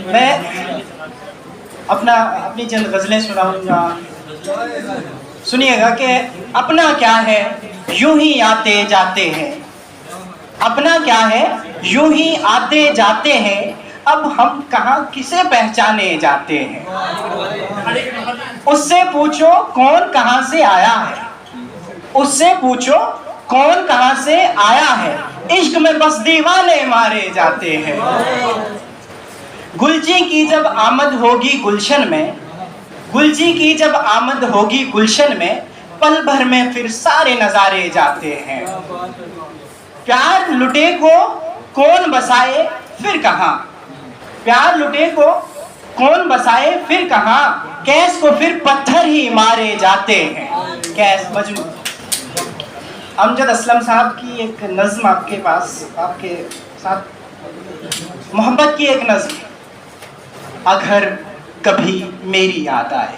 मैं अपनी चंद गज़लें सुनाऊंगा। सुनिएगा कि अपना क्या है यूं ही आते जाते हैं, अपना क्या है यूं ही आते जाते हैं, अब हम कहाँ किसे पहचाने जाते हैं। उससे पूछो कौन कहाँ से आया है, उससे पूछो कौन कहाँ से आया है, इश्क में बस दीवाने मारे जाते हैं। गुलजी की जब आमद होगी गुलशन में, गुलजी की जब आमद होगी गुलशन में, पल भर में फिर सारे नजारे जाते हैं। प्यार लुटे को कौन बसाए फिर कहाँ, प्यार लुटे को कौन बसाए फिर कहाँ, कैस को फिर पत्थर ही मारे जाते हैं। कैस मजनू अमजद असलम साहब की एक नज्म आपके पास, आपके साथ मोहब्बत की एक नज्म। अगर कभी मेरी याद आए,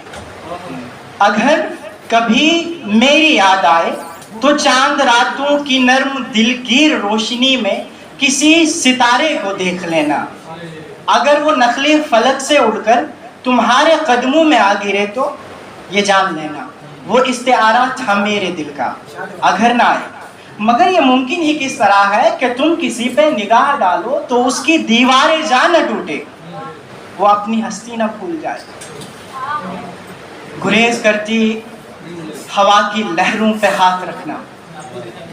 अगर कभी मेरी याद आए, तो चांद रातों की नर्म दिलगीर रोशनी में किसी सितारे को देख लेना। अगर वो नखले फलक से उड़कर तुम्हारे कदमों में आ गिरे, तो ये जान लेना वो इस्तेआरा था मेरे दिल का। अगर ना आए, मगर ये मुमकिन ही किस तरह है कि तुम किसी पे निगाह डालो तो उसकी दीवारें जा न टूटे, वो अपनी हस्ती न भूल जाए। गुरेज करती हवा की लहरों पे हाथ रखना,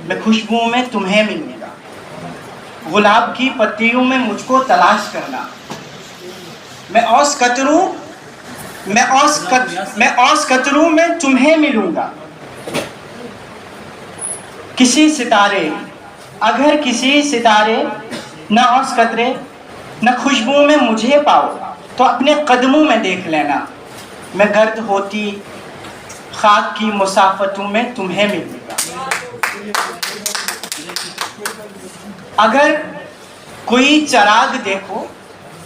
मैं खुशबू में तुम्हें मिलूंगा। गुलाब की पत्तियों में मुझको तलाश करना, मैं औस कतरू में तुम्हें मिलूंगा। किसी सितारे, अगर किसी सितारे न औस कतरे न खुशबू में मुझे पाओ, तो अपने कदमों में देख लेना, मैं गर्द होती खाक की मुसाफतों में तुम्हें मिलूंगा। अगर कोई चिराग देखो,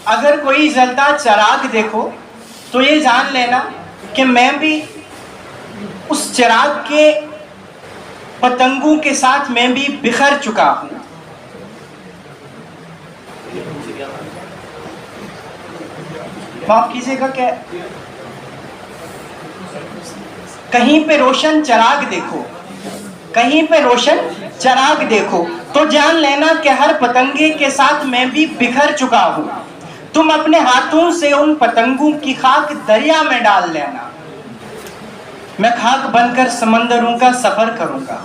अगर कोई जलता चिराग देखो, तो ये जान लेना कि मैं भी उस चिराग के पतंगों के साथ मैं भी बिखर चुका हूं। माफ कीजिएगा, क्या कहीं पे रोशन चिराग देखो, कहीं पे रोशन चिराग देखो, तो जान लेना कि हर पतंगे के साथ मैं भी बिखर चुका हूं। तुम अपने हाथों से उन पतंगों की खाक दरिया में डाल लेना, मैं खाक बनकर समंदरों का सफर करूंगा।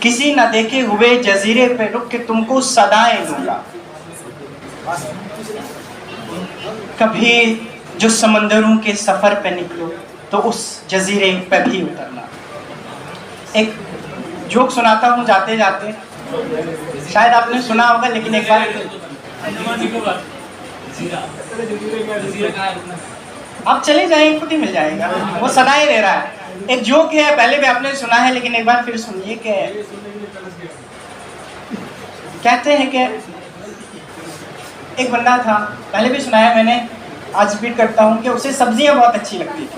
किसी न देखे हुए जजीरे पे रुक के तुमको सदाएं दूंगा। कभी जो समंदरों के सफर पे निकलो तो उस जजीरे पे भी उतरना। एक जोक सुनाता हूँ जाते जाते, शायद आपने सुना होगा, लेकिन एक बार आप चले जाएं, खुद ही मिल जाएगा, वो सदाएं दे रहा है। एक जोक है, पहले भी आपने सुना है, लेकिन एक बार फिर सुनिए। कि कहते हैं कि एक बंदा था, पहले भी सुनाया मैंने, आज रिपीट करता हूँ, कि उसे सब्जियां बहुत अच्छी लगती थी।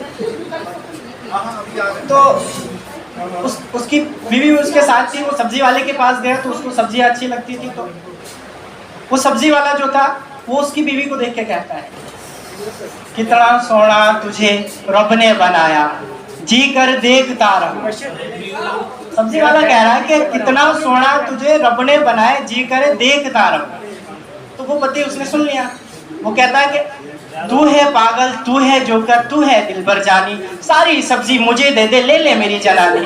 तो उसकी बीवी उसके साथ थी, वो सब्जी वाले के पास गया तो उसको सब्जियां अच्छी लगती थी। तो वो सब्जी वाला जो था, वो उसकी बीवी को देख के कहता है, कितना सोना तुझे रब ने बनाया, जी कर देखता रहो। सब्जी वाला कह रहा है कि कितना सोना तुझे रब ने बनाया, जी करे देखता रहो। तो वो पति उसने सुन लिया, वो कहता है कि तू है पागल, तू है जोकर, तू है दिलबर जानी, सारी सब्जी मुझे दे दे, ले ले मेरी जनानी।